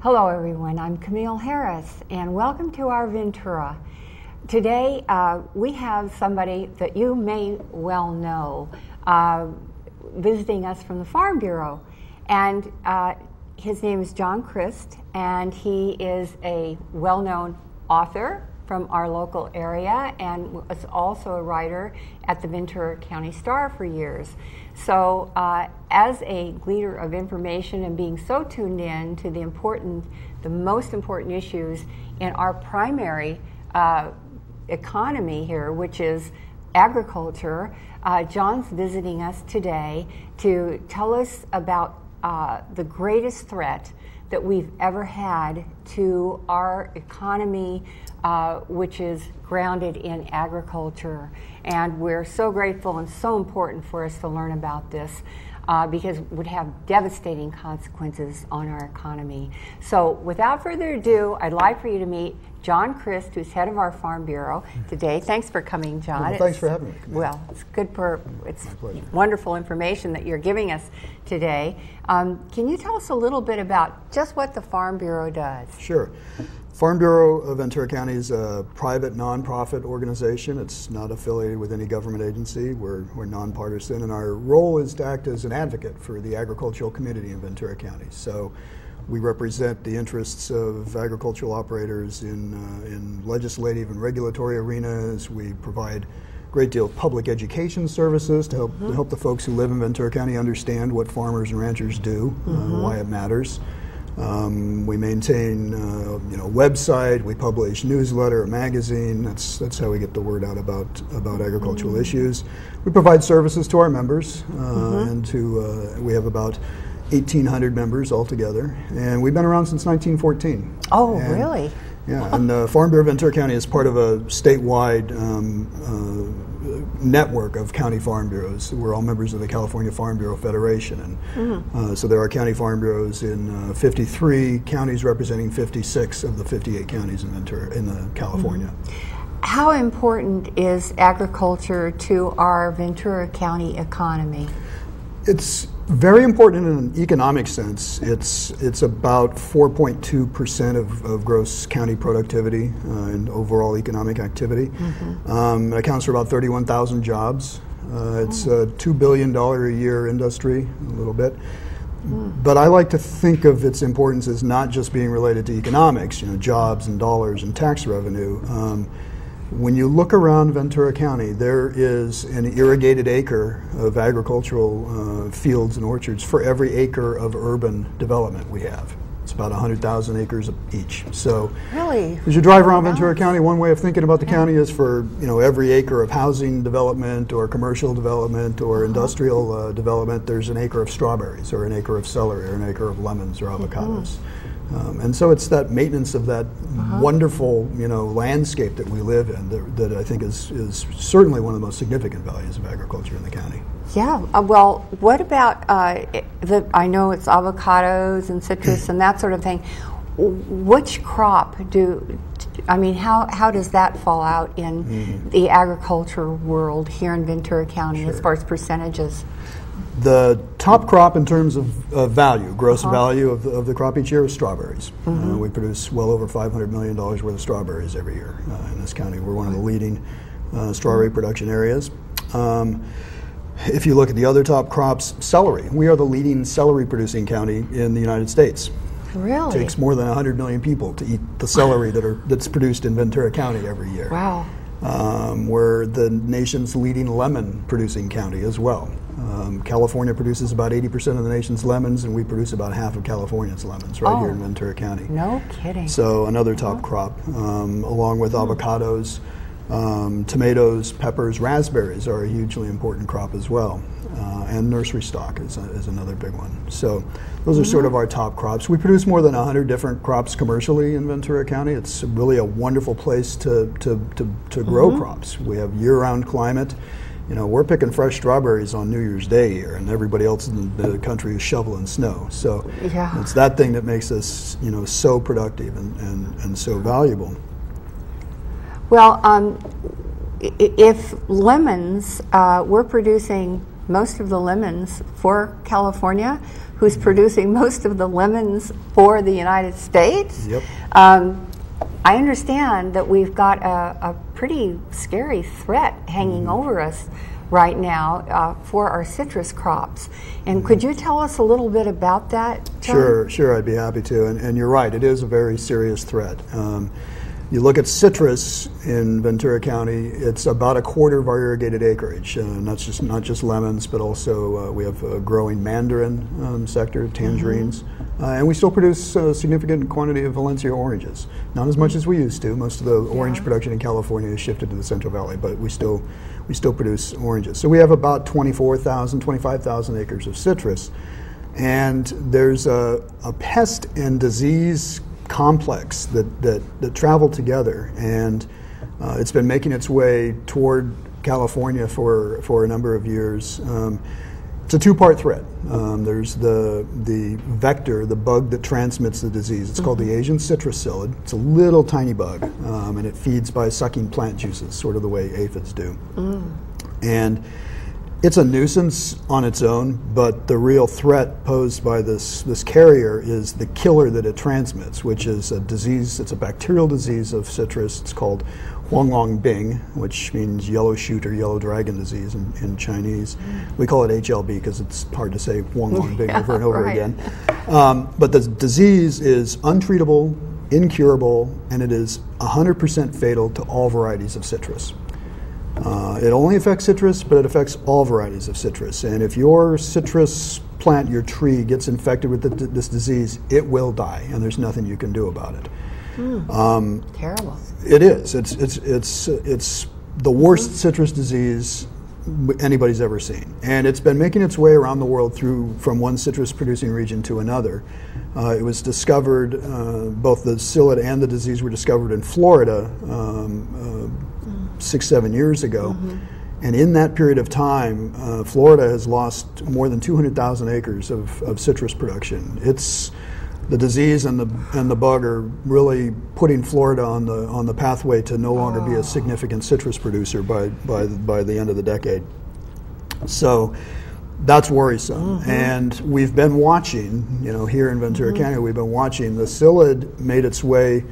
Hello everyone, I'm Camille Harris and welcome to our Ventura. Today we have somebody that you may well know visiting us from the Farm Bureau, and his name is John Krist, and he is a well-known author from our local area and was also a writer at the Ventura County Star for years. So as a leader of information and being so tuned in to the most important issues in our primary economy here, which is agriculture, John's visiting us today to tell us about the greatest threat that we've ever had to our economy, which is grounded in agriculture. And we're so grateful and so important for us to learn about this because it would have devastating consequences on our economy. So without further ado, I'd like for you to meet John Krist, who's head of our Farm Bureau today. Thanks for coming, John. Well, thanks for having me. Well, it's wonderful information that you're giving us today. Can you tell us a little bit about just what the Farm Bureau does? Sure. Farm Bureau of Ventura County is a private nonprofit organization. It's not affiliated with any government agency. We're nonpartisan, and our role is to act as an advocate for the agricultural community in Ventura County. So we represent the interests of agricultural operators in legislative and regulatory arenas. We provide a great deal of public education services to help the folks who live in Ventura County understand what farmers and ranchers do, why it matters. We maintain a website, we publish newsletter, a magazine. That's how we get the word out about agricultural issues. We provide services to our members, and we have about 1,800 members altogether, and we've been around since 1914. Oh, really? Yeah, and the Farm Bureau of Ventura County is part of a statewide network of county farm bureaus. We're all members of the California Farm Bureau Federation, and so there are county farm bureaus in 53 counties representing 56 of the 58 counties in California. How important is agriculture to our Ventura County economy? It's very important in an economic sense. It's about 4.2% of gross county productivity and overall economic activity. It accounts for about 31,000 jobs. It's a $2 billion a year industry, a little bit. But I like to think of its importance as not just being related to economics, jobs and dollars and tax revenue. When you look around Ventura County, there is an irrigated acre of agricultural fields and orchards for every acre of urban development we have. It's about 100,000 acres each. So, really, as you drive around Ventura County, one way of thinking about the county is for every acre of housing development or commercial development or industrial development, there's an acre of strawberries or an acre of celery or an acre of lemons or avocados. And so it's that maintenance of that wonderful, landscape that we live in that I think is certainly one of the most significant values of agriculture in the county. Yeah. Well, what about I know it's avocados and citrus and that sort of thing. Which crop how does that fall out in the agriculture world here in Ventura County as far as percentages? The top crop in terms of value, gross value of the crop each year is strawberries. We produce well over $500 million worth of strawberries every year in this county. We're one of the leading strawberry production areas. If you look at the other top crops, celery. We are the leading celery producing county in the United States. Really? It takes more than 100 million people to eat the celery that's produced in Ventura County every year. Wow. We're the nation's leading lemon producing county as well. California produces about 80% of the nation's lemons, and we produce about half of California's lemons here in Ventura County. No kidding. So another top crop, along with avocados, tomatoes, peppers, raspberries are a hugely important crop as well. And nursery stock is another big one. So those are sort of our top crops. We produce more than 100 different crops commercially in Ventura County. It's really a wonderful place to grow crops. We have year-round climate. We're picking fresh strawberries on New Year's Day here, and everybody else in the country is shoveling snow. So it's that thing that makes us, so productive and so valuable. Well, if lemons, we're producing most of the lemons for California, who's producing most of the lemons for the United States. Yep. I understand that we've got a pretty scary threat hanging over us right now for our citrus crops. And could you tell us a little bit about that, John? Sure, I'd be happy to. And you're right, it is a very serious threat. You look at citrus in Ventura County, it's about a quarter of our irrigated acreage. Not just lemons, but also we have a growing mandarin sector, tangerines. And we still produce a significant quantity of Valencia oranges. Not as much as we used to. Most of the orange production in California has shifted to the Central Valley, but we still produce oranges. So we have about 25,000 acres of citrus. And there's a pest and disease complex that travel together, and it's been making its way toward California for a number of years. It's a two-part threat. There's the vector, the bug that transmits the disease. It's called the Asian citrus psyllid. It's a little tiny bug, and it feeds by sucking plant juices, sort of the way aphids do. And it's a nuisance on its own, but the real threat posed by this carrier is the killer that it transmits, which is a disease. It's a bacterial disease of citrus. It's called Huanglongbing, which means yellow shoot or yellow dragon disease in Chinese. We call it HLB because it's hard to say Huanglongbing over and over again. But the disease is untreatable, incurable, and it is 100% fatal to all varieties of citrus. It only affects citrus, but it affects all varieties of citrus. And if your citrus plant, your tree, gets infected with this disease, it will die, and there's nothing you can do about it. Terrible. It is. It's the worst citrus disease anybody's ever seen, and it's been making its way around the world from one citrus-producing region to another. It was discovered, both the psyllid and the disease were discovered in Florida 6-7 years ago, and in that period of time, Florida has lost more than 200,000 acres of citrus production. The disease and the bug are really putting Florida on the pathway to no longer be a significant citrus producer by the end of the decade. So that's worrisome. And we've been watching, here in Ventura County, we've been watching the psyllid made its way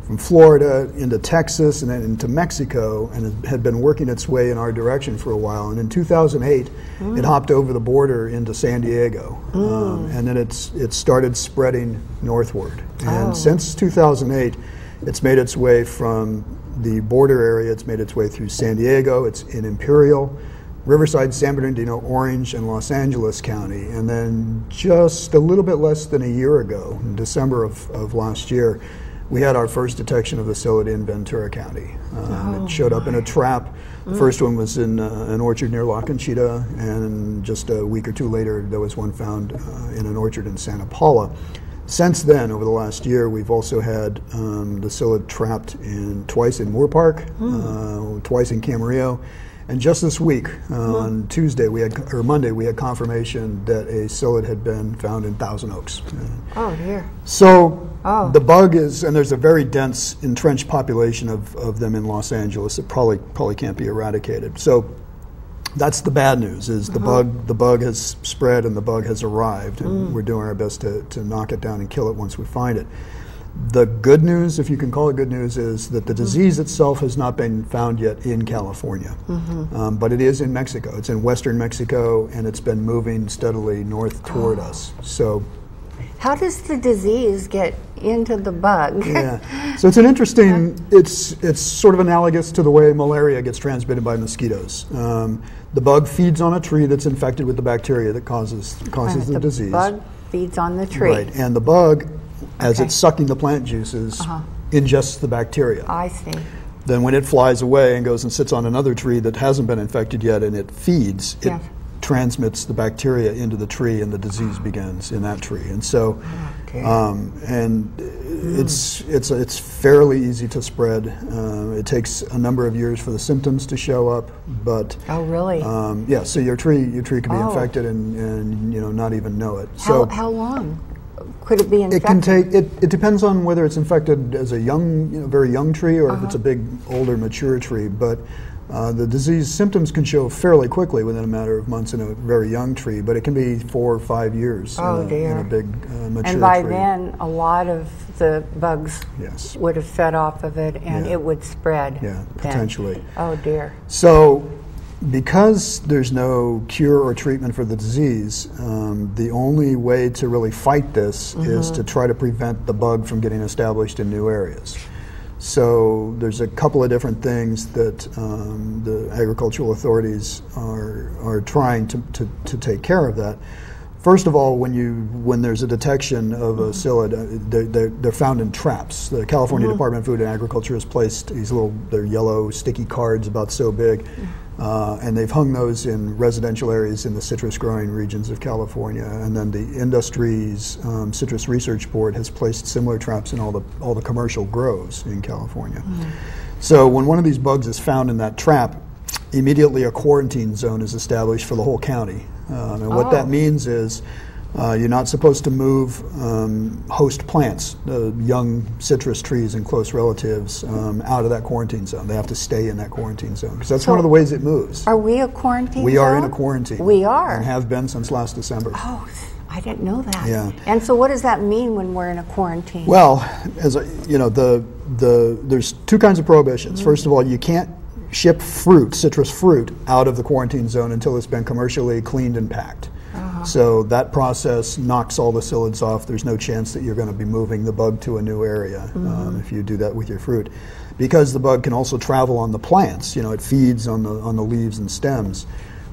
from Florida into Texas and then into Mexico, and it had been working its way in our direction for a while. And in 2008, it hopped over the border into San Diego, and then it started spreading northward. And since 2008, it's made its way from the border area. It's made its way through San Diego. It's in Imperial, Riverside, San Bernardino, Orange, and Los Angeles County. And then just a little bit less than a year ago, in December of last year, we had our first detection of the psyllid in Ventura County. It showed up in a trap. The first one was in an orchard near La Conchita, and just a week or two later, there was one found in an orchard in Santa Paula. Since then, over the last year, we've also had the psyllid trapped twice in Moore Park, twice in Camarillo, and just this week, on Monday, we had confirmation that a psyllid had been found in Thousand Oaks. Oh, dear. So the bug is, and there's a very dense entrenched population of them in Los Angeles that probably can't be eradicated. So that's the bad news, is the bug has spread and the bug has arrived, and we're doing our best to knock it down and kill it once we find it. The good news, if you can call it good news, is that the disease itself has not been found yet in California, but it is in Mexico. It's in western Mexico, and it's been moving steadily north toward us. So, how does the disease get into the bug? So it's an interesting. It's sort of analogous to the way malaria gets transmitted by mosquitoes. The bug feeds on a tree that's infected with the bacteria that causes the disease. The bug feeds on the tree, right? And the bug, as it's sucking the plant juices, ingests the bacteria. I see. Then when it flies away and goes and sits on another tree that hasn't been infected yet, and it feeds, it transmits the bacteria into the tree, and the disease begins in that tree. And so, it's fairly easy to spread. It takes a number of years for the symptoms to show up, but really? So your tree can be infected and not even know it. How long could it be infected? It can take. It depends on whether it's infected as a young, very young tree, or if it's a big, older, mature tree. But The disease symptoms can show fairly quickly within a matter of months in a very young tree, but it can be 4 or 5 years in a big mature tree. And by then, a lot of the bugs would have fed off of it, and it would spread. Yeah, potentially. Oh dear. So, because there's no cure or treatment for the disease, the only way to really fight this is to try to prevent the bug from getting established in new areas. So there's a couple of different things that the agricultural authorities are trying to take care of that. First of all, when there's a detection of a psyllid, they're found in traps. The California Department of Food and Agriculture has placed these they're yellow sticky cards about so big, and they've hung those in residential areas in the citrus growing regions of California. And then the industry's Citrus Research Board has placed similar traps in all the commercial grows in California. So when one of these bugs is found in that trap, immediately a quarantine zone is established for the whole county. And what that means is you're not supposed to move host plants, young citrus trees and close relatives, out of that quarantine zone. They have to stay in that quarantine zone, because that's one of the ways it moves. Are we a quarantine zone? We are in a quarantine. We are? And have been since last December. Oh, I didn't know that. Yeah. And so what does that mean when we're in a quarantine? Well, as you know, there's two kinds of prohibitions. First of all, you can't ship citrus fruit, out of the quarantine zone until it's been commercially cleaned and packed. So that process knocks all the psyllids off. There's no chance that you're going to be moving the bug to a new area if you do that with your fruit. Because the bug can also travel on the plants, it feeds on the leaves and stems.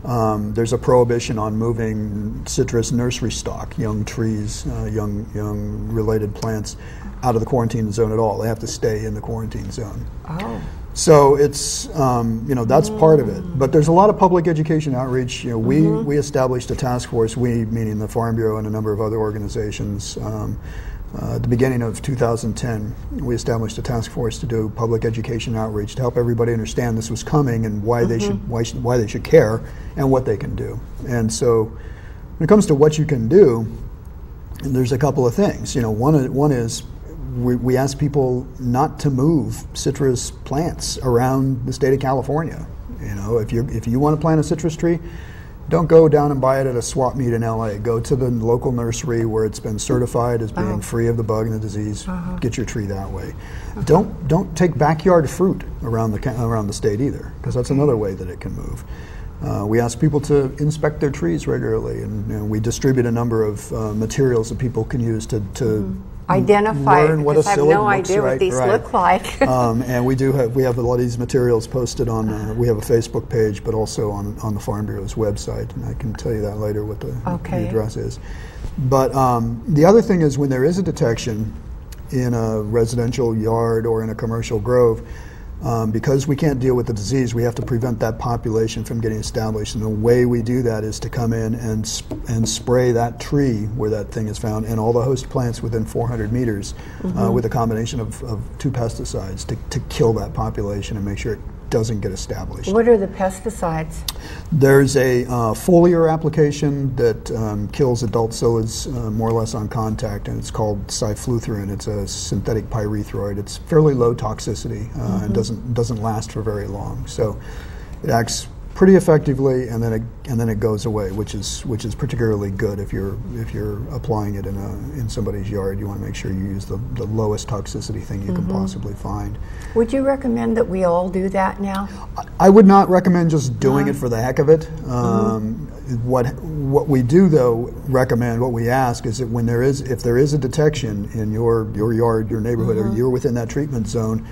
There's a prohibition on moving citrus nursery stock, young trees, young related plants, out of the quarantine zone at all. They have to stay in the quarantine zone. Oh. So it's, that's part of it. But there's a lot of public education outreach. We established a task force, we meaning the Farm Bureau and a number of other organizations. At the beginning of 2010, we established a task force to do public education outreach to help everybody understand this was coming and why they should care and what they can do. And so when it comes to what you can do, there's a couple of things. One is we ask people not to move citrus plants around the state of California. If you want to plant a citrus tree, don't go down and buy it at a swap meet in LA. Go to the local nursery where it's been certified as being free of the bug and the disease. Get your tree that way. Don't take backyard fruit around the state either, because that's another way that it can move. We ask people to inspect their trees regularly, and we distribute a number of materials that people can use to identify learn what a psyllid looks. I have no idea what these look like. And we have a lot of these materials posted on. We have a Facebook page, but also on the Farm Bureau's website, and I can tell you that later what the address is. But the other thing is, when there is a detection in a residential yard or in a commercial grove, because we can't deal with the disease, we have to prevent that population from getting established. And the way we do that is to come in and spray that tree where that thing is found and all the host plants within 400 meters with a combination of 2 pesticides to kill that population and make sure it doesn't get established. What are the pesticides? There's a foliar application that kills adult psyllids more or less on contact, and it's called cyfluthrin. It's a synthetic pyrethroid. It's fairly low toxicity and doesn't last for very long. So it acts pretty effectively, and then it goes away, which is particularly good if you're applying it in somebody's yard. You want to make sure you use the lowest toxicity thing you can possibly find. Would you recommend that we all do that now? I would not recommend just doing it for the heck of it. What we do though recommend, what we ask is that if there is a detection in your yard, your neighborhood, or you're within that treatment zone,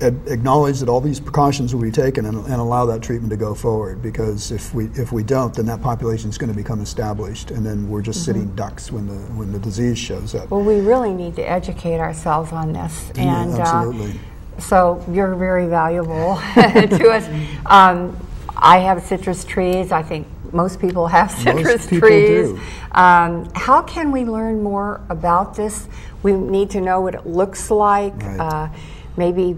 acknowledge that all these precautions will be taken and allow that treatment to go forward, because if we don't, then that population is going to become established, and then we're just sitting ducks when the disease shows up. Well, we really need to educate ourselves on this, and absolutely. So you're very valuable to us. I have citrus trees. I think most people have citrus trees. Do. How can we learn more about this? We need to know what it looks like. Right. Maybe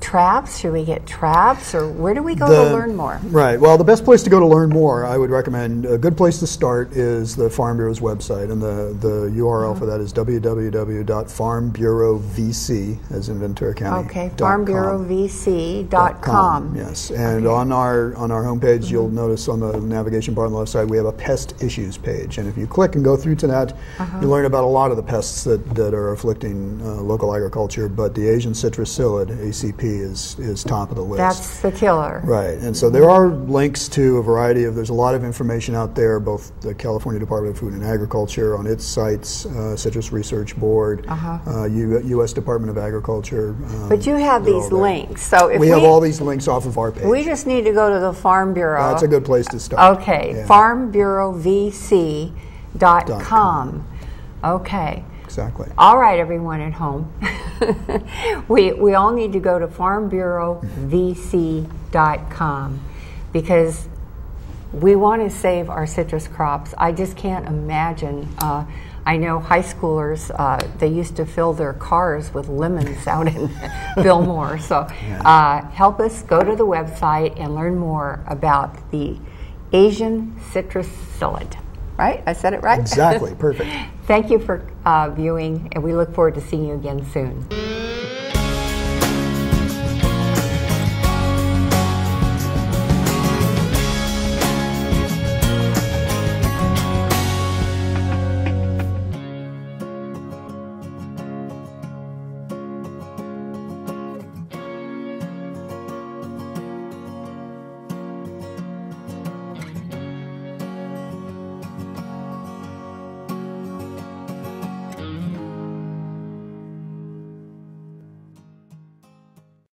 traps? Should we get traps, or where do we go to learn more? Right. Well, the best place to go to learn more, I would recommend, a good place to start is the Farm Bureau's website, and the URL for that is www.farmbureauvc, as in Ventura County. Okay, farmbureauvc.com. Yes, and on our homepage, you'll notice on the navigation bar on the left side, we have a pest issues page, and if you click and go through to that, you learn about a lot of the pests that are afflicting local agriculture, but the Asian citrus psyllid, ACP, is top of the list. That's the killer. Right, and so there are links to a variety of, there's a lot of information out there, both the California Department of Food and Agriculture on its sites, Citrus Research Board, U.S. Department of Agriculture. But you have these links, so if we have all these links off of our page. We just need to go to the Farm Bureau. That's a good place to start. Okay, yeah. farmbureauvc.com. Okay. Exactly. All right, everyone at home. we all need to go to farmbureauvc.com because we want to save our citrus crops. I just can't imagine. I know high schoolers, they used to fill their cars with lemons out in Fillmore. So help us go to the website and learn more about the Asian citrus psyllid. Right? I said it right? Exactly. Perfect. Thank you for viewing, and we look forward to seeing you again soon.